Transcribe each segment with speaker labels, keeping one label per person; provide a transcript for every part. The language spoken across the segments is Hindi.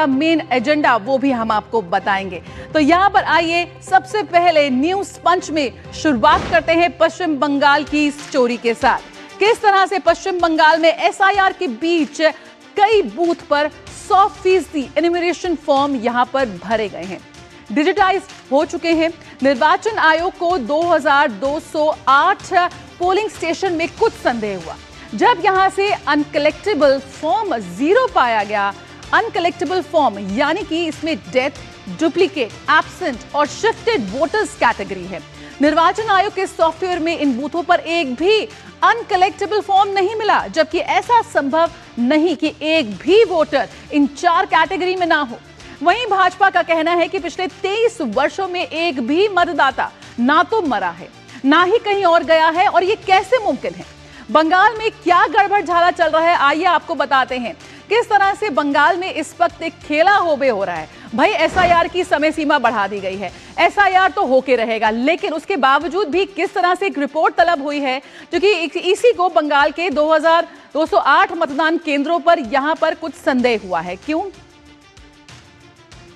Speaker 1: का मेन एजेंडा वो भी हम आपको बताएंगे। तो यहां पर आइए सबसे पहले न्यूज पंच में शुरुआत करते हैं पश्चिम बंगाल की स्टोरी के साथ। किस तरह से पश्चिम बंगाल में एसआईआर के बीच कई बूथ पर 100% एन्यूमरेशन फॉर्म यहां पर भरे गए हैं, डिजिटाइज हो चुके हैं। निर्वाचन आयोग को 2208 पोलिंग स्टेशन में कुछ संदेह हुआ जब यहां से अनकलेक्टेबल फॉर्म 0 पाया गया। अनकलेक्टेबल फॉर्म यानी कि इसमें डेथ, डुप्लीकेट, एब्सेंट और शिफ्टेड वोटर्स कैटेगरी है। निर्वाचन आयोग के सॉफ्टवेयर में इन बूथों पर एक भी अनकलेक्टेबल फॉर्म नहीं मिला, जबकि ऐसा संभव नहीं कि एक भी वोटर इन 4 कैटेगरी में ना हो। वहीं भाजपा का कहना है कि पिछले 23 वर्षों में एक भी मतदाता ना तो मरा है ना ही कहीं और गया है, और ये कैसे मुमकिन है। बंगाल में क्या गड़बड़ झाला चल रहा है, आइए आपको बताते हैं। किस तरह से बंगाल में इस वक्त एक खेला होबे हो रहा है। भाई एसआईआर की समय सीमा बढ़ा दी गई है, एसआईआर तो होके रहेगा, लेकिन उसके बावजूद भी किस तरह से एक रिपोर्ट तलब हुई है, क्योंकि इसी को बंगाल के 2208 मतदान केंद्रों पर यहां पर कुछ संदेह हुआ है।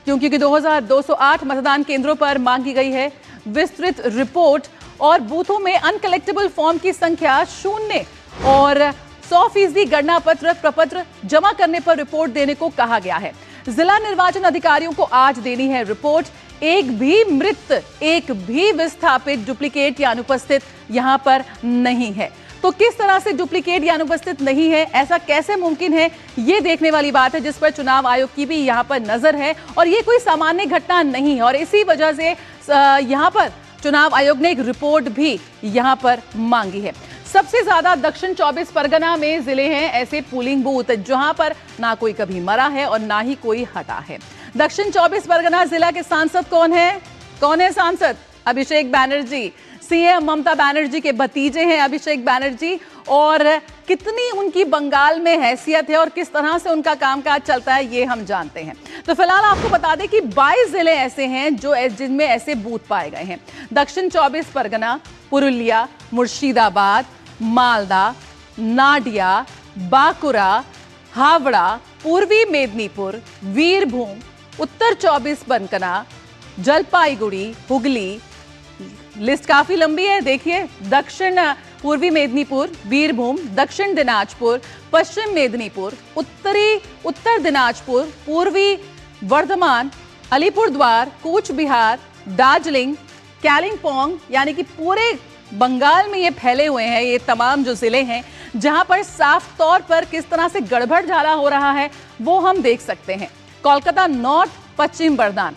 Speaker 1: क्योंकि 2208 मतदान केंद्रों पर मांगी गई है विस्तृत रिपोर्ट, और बूथों में अनकलेक्टेबल फॉर्म की संख्या 0 और 100% गणना पत्र प्रपत्र जमा करने पर रिपोर्ट देने को कहा गया है। जिला निर्वाचन अधिकारियों को आज देनी है रिपोर्ट। एक भी मृत, एक भी विस्थापित, डुप्लीकेट या अनुपस्थित यहां पर नहीं है। तो किस तरह से डुप्लीकेट या अनुपस्थित नहीं है, ऐसा कैसे मुमकिन है, ये देखने वाली बात है, जिस पर चुनाव आयोग की भी यहां पर नजर है। और ये कोई सामान्य घटना नहीं है, और इसी वजह से यहां पर चुनाव आयोग ने एक रिपोर्ट भी यहां पर मांगी है। सबसे ज्यादा दक्षिण 24 परगना में जिले हैं ऐसे पोलिंग बूथ जहां पर ना कोई कभी मरा है और ना ही कोई हटा है। दक्षिण 24 परगना जिला के सांसद कौन है सांसद? अभिषेक बनर्जी। सीएम ममता बनर्जी के भतीजे हैं अभिषेक बनर्जी, और कितनी उनकी बंगाल में हैसियत है और किस तरह से उनका कामकाज चलता है ये हम जानते हैं। तो फिलहाल आपको बता दें कि 22 जिले ऐसे हैं जिनमें ऐसे बूथ पाए गए हैं। दक्षिण 24 परगना, पुरुलिया, मुर्शिदाबाद, मालदा, नाडिया, बांकुरा, हावड़ा, पूर्वी मेदिनीपुर, वीरभूम, उत्तर 24 परगना, जलपाईगुड़ी, हुगली, लिस्ट काफी लंबी है। देखिए, दक्षिण पूर्वी मेदिनीपुर, वीरभूम, दक्षिण दिनाजपुर, पश्चिम मेदिनीपुर, उत्तर दिनाजपुर, पूर्वी वर्धमान, अलीपुरद्वार, कूच बिहार, दार्जिलिंग, कालिम्पोंग, यानी कि पूरे बंगाल में ये फैले हुए हैं ये तमाम जो जिले हैं, जहां पर साफ तौर पर किस तरह से गड़बड़ झाला हो रहा है वो हम देख सकते हैं। कोलकाता नॉर्थ, पश्चिम बर्दान,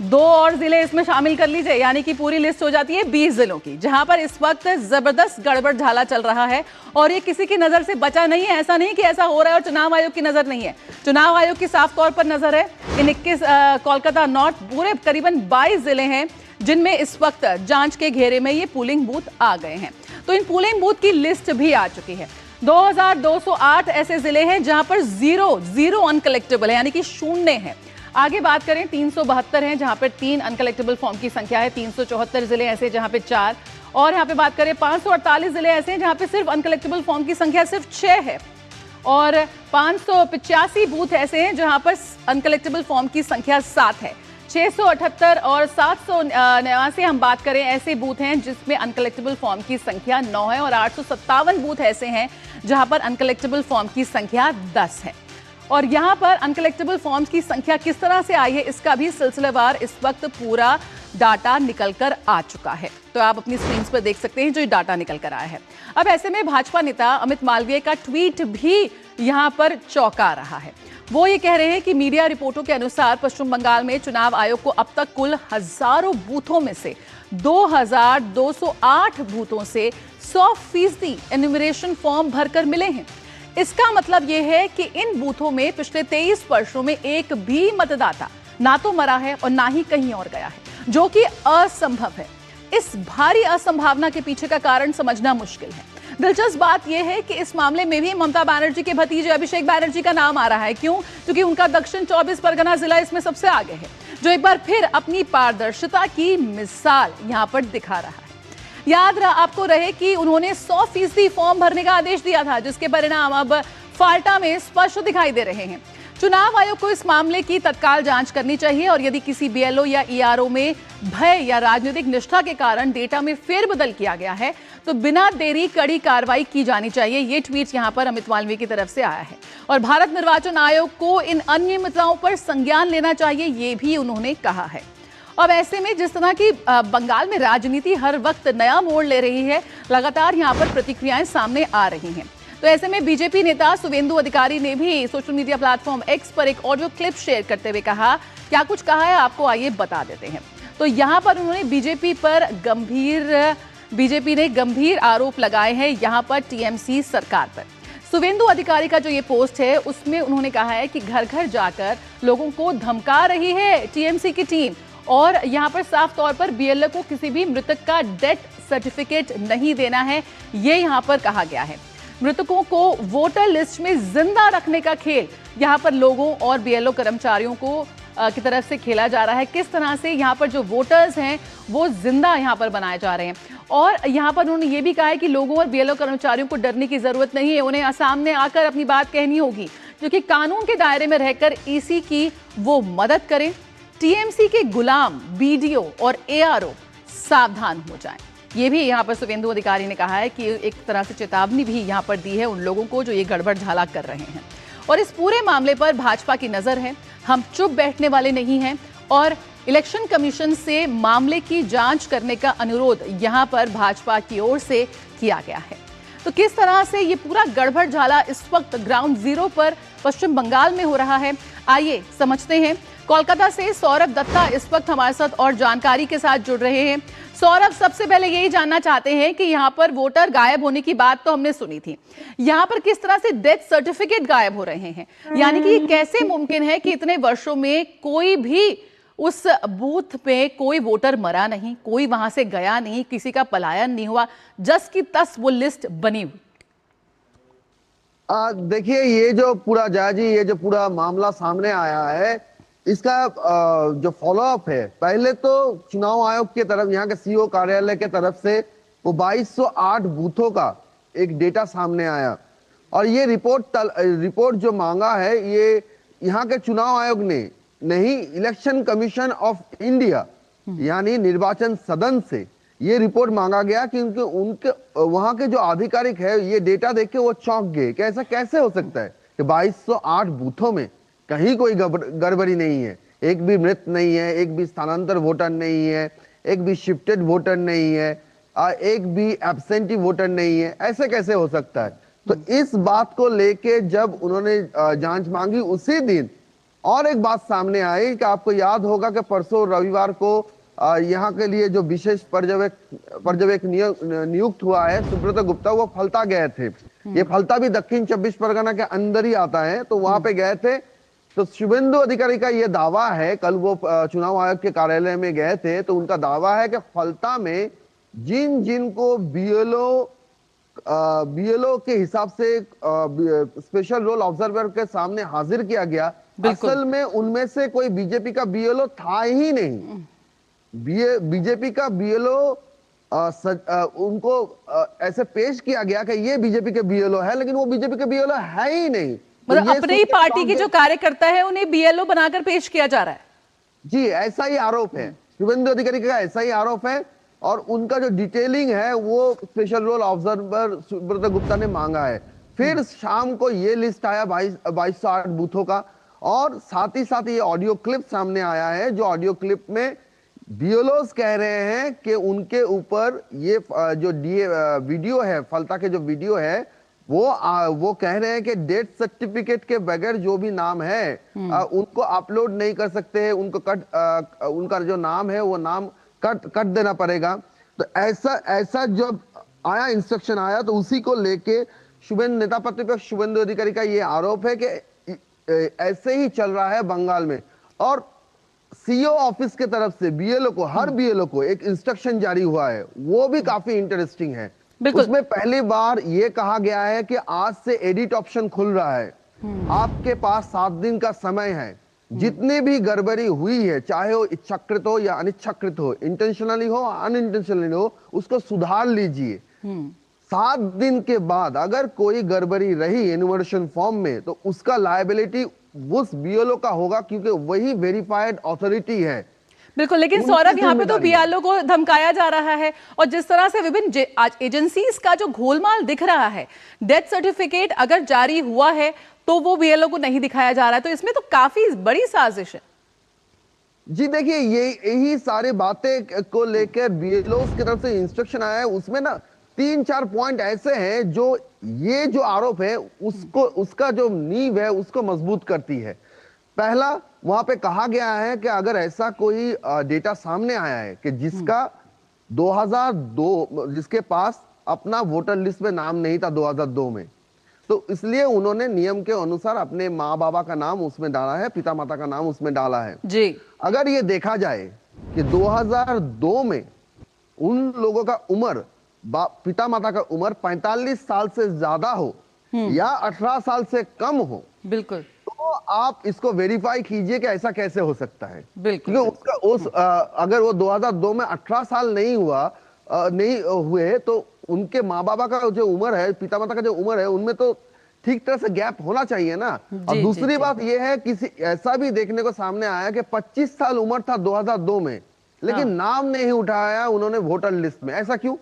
Speaker 1: 2 और जिले इसमें शामिल कर लीजिए, यानी कि पूरी लिस्ट हो जाती है 20 जिलों की, जहां पर इस वक्त जबरदस्त गड़बड़ झाला चल रहा है। और ये किसी की नजर से बचा नहीं है। ऐसा नहीं कि ऐसा हो रहा है और चुनाव आयोग की नजर नहीं है, चुनाव आयोग की साफ तौर पर नजर है। इन 21 कोलकाता नॉर्थ पूरे करीबन 22 जिले हैं जिनमें इस वक्त जांच के घेरे में ये पोलिंग बूथ आ गए हैं। तो इन पोलिंग बूथ की लिस्ट भी आ चुकी है। 2208 ऐसे जिले हैं जहां पर 0 अनकलेक्टेबल है, यानी कि 0 है। आगे बात करें 372 हैं जहां पर 3 अनकलेक्टेबल फॉर्म की संख्या है। 374 जिले ऐसे जहां पे 4, और यहां पे बात करें 548 जिले ऐसे हैं जहां पे सिर्फ अनकलेक्टेबल फॉर्म की संख्या सिर्फ 6 है, और 585 बूथ ऐसे हैं जहां पर अनकलेक्टेबल फॉर्म की संख्या 7 है। 678 और 789 हम बात करें ऐसे बूथ हैं जिसमें अनकलेक्टेबल फॉर्म की संख्या 9 है, और 857 बूथ ऐसे हैं जहां पर अनकलेक्टेबल फॉर्म की संख्या 10 है। और यहां पर अनकलेक्टेबल फॉर्म्स की संख्या किस तरह से आई है इसका भी सिलसिलेवार इस वक्त पूरा डाटा निकल कर आ चुका है। तो आप अपनी स्क्रीन पर देख सकते हैं जो डाटा निकल कर आया है। अब ऐसे में भाजपा नेता अमित मालवीय का ट्वीट भी यहां पर चौंका रहा है। वो ये कह रहे हैं कि मीडिया रिपोर्टों के अनुसार पश्चिम बंगाल में चुनाव आयोग को अब तक कुल हजारों बूथों में से 2208 बूथों से 100% एन्यूमरेशन फॉर्म भरकर मिले हैं। इसका मतलब यह है कि इन बूथों में पिछले 23 वर्षों में एक भी मतदाता ना तो मरा है और ना ही कहीं और गया है, जो कि असंभव है। इस भारी असंभावना के पीछे का कारण समझना मुश्किल है। दिलचस्प बात यह है कि इस मामले में भी ममता बनर्जी के भतीजे अभिषेक बनर्जी का नाम आ रहा है। क्यों? क्योंकि उनका दक्षिण 24 परगना जिला इसमें सबसे आगे है, जो एक बार फिर अपनी पारदर्शिता की मिसाल यहां पर दिखा रहा है। याद आपको रहे कि उन्होंने 100% फॉर्म भरने का आदेश दिया था, जिसके परिणाम अब फाल्टा में स्पष्ट दिखाई दे रहे हैं। चुनाव आयोग को इस मामले की तत्काल जांच करनी चाहिए और यदि किसी बीएलओ या ईआरओ में भय या राजनीतिक निष्ठा के कारण डेटा में फेरबदल किया गया है तो बिना देरी कड़ी कार्रवाई की जानी चाहिए। ये ट्वीट यहां पर अमित मालवीय की तरफ से आया है और भारत निर्वाचन आयोग को इन अनियमितताओं पर संज्ञान लेना चाहिए, ये भी उन्होंने कहा है। अब ऐसे में जिस तरह की बंगाल में राजनीति हर वक्त नया मोड़ ले रही है, लगातार यहां पर प्रतिक्रियाएं सामने आ रही हैं। तो ऐसे में बीजेपी नेता शुवेंदु अधिकारी ने भी सोशल मीडिया प्लेटफॉर्म एक्स पर एक ऑडियो क्लिप शेयर करते हुए कहा, क्या कुछ कहा है आपको आइए बता देते हैं। तो यहां पर उन्होंने बीजेपी ने गंभीर आरोप लगाए हैं यहां पर टीएमसी सरकार पर। शुवेंदु अधिकारी का जो ये पोस्ट है उसमें उन्होंने कहा है कि घर घर जाकर लोगों को धमका रही है टीएमसी की टीम और यहां पर साफ तौर पर बीएलओ को किसी भी मृतक का डेथ सर्टिफिकेट नहीं देना है, ये यहां पर कहा गया है। मृतकों को वोटर लिस्ट में जिंदा रखने का खेल यहां पर लोगों और बीएलओ कर्मचारियों को की तरफ से खेला जा रहा है। किस तरह से यहां पर जो वोटर्स हैं वो जिंदा यहां पर बनाए जा रहे हैं और यहां पर उन्होंने ये भी कहा है कि लोगों और बीएलओ कर्मचारियों को डरने की जरूरत नहीं है, उन्हें सामने आकर अपनी बात कहनी होगी क्योंकि कानून के दायरे में रहकर ईसी की वो मदद करें। टीएमसी के गुलाम बीडीओ और एआरओ सावधान हो जाएं। ये भी यहां पर शुवेंदु अधिकारी ने कहा है कि एक तरह से चेतावनी भी यहां पर दी है उन लोगों को जो ये गड़बड़ झाला कर रहे हैं और इस पूरे मामले पर भाजपा की नजर है। हम चुप बैठने वाले नहीं हैं और इलेक्शन कमीशन से मामले की जांच करने का अनुरोध यहां पर भाजपा की ओर से किया गया है। तो किस तरह से ये पूरा गड़बड़ झाला इस वक्त ग्राउंड जीरो पर पश्चिम बंगाल में हो रहा है, आइए समझते हैं। कोलकाता से सौरभ दत्ता इस वक्त हमारे साथ और जानकारी के साथ जुड़ रहे हैं। सौरभ, सबसे पहले यही जानना चाहते हैं कि यहाँ पर वोटर गायब होने की बात तो हमने सुनी थी, यहाँ पर किस तरह से डेथ सर्टिफिकेट गायब हो रहे हैं, यानी कि ये कैसे मुमकिन है कि इतने वर्षों में कोई भी उस बूथ पे कोई वोटर मरा नहीं, कोई वहां से गया नहीं, किसी का पलायन नहीं हुआ, जस की तस वो लिस्ट बनी हुई।
Speaker 2: देखिए, ये जो पूरा जाजी ये जो पूरा मामला सामने आया है इसका जो फॉलोअप है, पहले तो चुनाव आयोग की तरफ, यहाँ के सीओ कार्यालय के तरफ से वो 2208 बूथों का एक डेटा सामने आया और ये रिपोर्ट जो मांगा है ये यहाँ के चुनाव आयोग ने नहीं, इलेक्शन कमीशन ऑफ इंडिया यानी निर्वाचन सदन से ये रिपोर्ट मांगा गया कि उनके वहां के जो आधिकारिक है ये डेटा देख के वो चौंक गए कि ऐसा कैसे हो सकता है कि 2208 बूथों में कहीं कोई गड़बड़ी नहीं है, एक भी मृत नहीं है, एक भी स्थानांतर वोटर नहीं है, एक भी शिफ्टेड वोटर नहीं है, एक भी एब्सेंटी वोटर नहीं है, ऐसे कैसे हो सकता है। तो इस बात को लेके जब उन्होंने जांच मांगी उसी दिन और एक बात सामने आई कि आपको याद होगा कि परसों रविवार को यहाँ के लिए जो विशेष पर्यवेक्षक नियुक्त हुआ है सुब्रत गुप्ता, वो फलता गए थे। ये फलता भी दक्षिण 24 परगना के अंदर ही आता है, तो वहां पे गए थे। तो शुवेंदु अधिकारी का ये दावा है, कल वो चुनाव आयोग के कार्यालय में गए थे तो उनका दावा है कि फलता में जिन को बीएलओ के हिसाब से स्पेशल रोल ऑब्जर्वर के सामने हाजिर किया गया, असल में उनमें से कोई बीजेपी का बीएलओ था ही नहीं। बीजेपी का बीएलओ उनको ऐसे पेश किया गया कि ये बीजेपी के बीएलओ है, लेकिन वो बीजेपी के बीएलओ है ही नहीं।
Speaker 1: मतलब अपने ही पार्टी के जो कार्यकर्ता है उन्हें बीएलओ बनाकर पेश किया जा रहा है।
Speaker 2: जी, ऐसा ही आरोप है, शुवेंदु अधिकारी का ऐसा ही आरोप है और उनका जो डिटेलिंग है वो special role observer Subrata Gupta ने मांगा है। फिर शाम को ये लिस्ट आया 2208 बूथों का और साथ ही साथ ये ऑडियो क्लिप सामने आया है, जो ऑडियो क्लिप में बीएलओस कह रहे हैं कि उनके ऊपर ये जो वीडियो है, फलता के जो वीडियो है वो कह रहे हैं कि डेथ सर्टिफिकेट के बगैर जो भी नाम है उनको अपलोड नहीं कर सकते हैं, उनको उनका जो नाम है वो नाम कट देना पड़ेगा। तो ऐसा जब आया, इंस्ट्रक्शन आया, तो उसी को लेके नेता प्रतिपक्ष शुवेंदु अधिकारी का ये आरोप है कि ऐसे ही चल रहा है बंगाल में। और सीओ ऑफिस के तरफ से बीएलओ को, हर बीएलओ को एक इंस्ट्रक्शन जारी हुआ है, वो भी काफी इंटरेस्टिंग है। उसमें पहली बार ये कहा गया है कि आज से एडिट ऑप्शन खुल रहा है, आपके पास 7 दिन का समय है, जितनी भी गड़बड़ी हुई है, चाहे वो इच्छाकृत हो या अनिच्छाकृत हो, इंटेंशनली हो अनइंटेंशनली हो, उसको सुधार लीजिए। 7 दिन के बाद अगर कोई गड़बड़ी रही एनुमरेशन फॉर्म में तो उसका लायबिलिटी उस बीएलओ का होगा, क्योंकि वही वेरीफाइड अथॉरिटी है।
Speaker 1: बिल्कुल, लेकिन
Speaker 2: उनकी
Speaker 1: सौरभ यहाँ पे तो
Speaker 2: जिम्मेदारी है।
Speaker 1: बीएलओ को धमकाया जा रहा है और जिस तरह से विभिन्न आज एजेंसीज का जो घोलमाल दिख रहा है, डेथ सर्टिफिकेट अगर जारी हुआ है तो वो बीएलओ को नहीं दिखाया जा रहा है, तो इसमें तो काफी बड़ी साजिश है।
Speaker 2: जी देखिए, यही सारे बातें को लेकर बीएलओ की तरफ से इंस्ट्रक्शन आया है। उसमें ना 3-4 पॉइंट ऐसे हैं जो ये जो आरोप है उसका जो नींव है उसको मजबूत करती है। पहला, वहां पे कहा गया है कि अगर ऐसा कोई डेटा सामने आया है कि जिसका 2002 जिसके पास अपना वोटर लिस्ट में नाम नहीं था 2002 में, तो इसलिए उन्होंने नियम के अनुसार अपने माँ बाबा का नाम उसमें डाला है, पिता माता का नाम उसमें डाला है
Speaker 1: जी।
Speaker 2: अगर ये देखा जाए कि 2002 में उन लोगों का उम्र, पिता माता का उम्र 45 साल से ज्यादा हो या 18 साल से कम हो,
Speaker 1: बिल्कुल,
Speaker 2: तो आप इसको वेरीफाई कीजिए कि ऐसा कैसे हो सकता है।
Speaker 1: बिल्कुल,
Speaker 2: क्योंकि अगर वो 2002 में 18 साल नहीं हुए तो उनके माँ बाबा का जो उम्र है, पिता माता का जो उम्र है, उनमें तो ठीक तरह से गैप होना चाहिए ना। और दूसरी बात यह है, किसी ऐसा भी देखने को सामने आया कि 25 साल उम्र था 2002 में, लेकिन नाम नहीं उठाया उन्होंने वोटर लिस्ट में। ऐसा क्यों?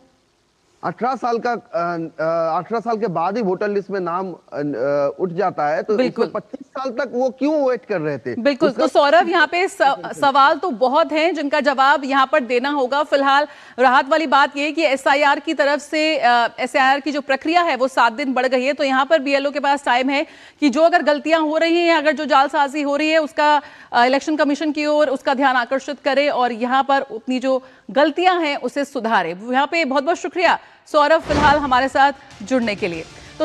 Speaker 2: 18 साल के बाद ही वोटर लिस्ट में नाम उठ जाता है, तो 25 साल तक वो क्यों वेट कर रहे थे?
Speaker 1: बिल्कुल। तो सौरभ, यहाँ पे सवाल तो बहुत हैं जिनका जवाब यहाँ पर देना होगा। फिलहाल राहत वाली बात ये कि एसआईआर की तरफ से एसआईआर की जो प्रक्रिया है वो 7 दिन बढ़ गई है, तो यहाँ पर बीएलओ के पास टाइम है कि जो अगर गलतियां हो रही हैं, अगर जो जालसाजी हो रही है, उसका इलेक्शन कमीशन की ओर उसका ध्यान आकर्षित करे और यहाँ पर अपनी जो गलतियां हैं उसे सुधारे। यहाँ पे बहुत बहुत शुक्रिया सौरभ, फिलहाल हमारे साथ जुड़ने के लिए।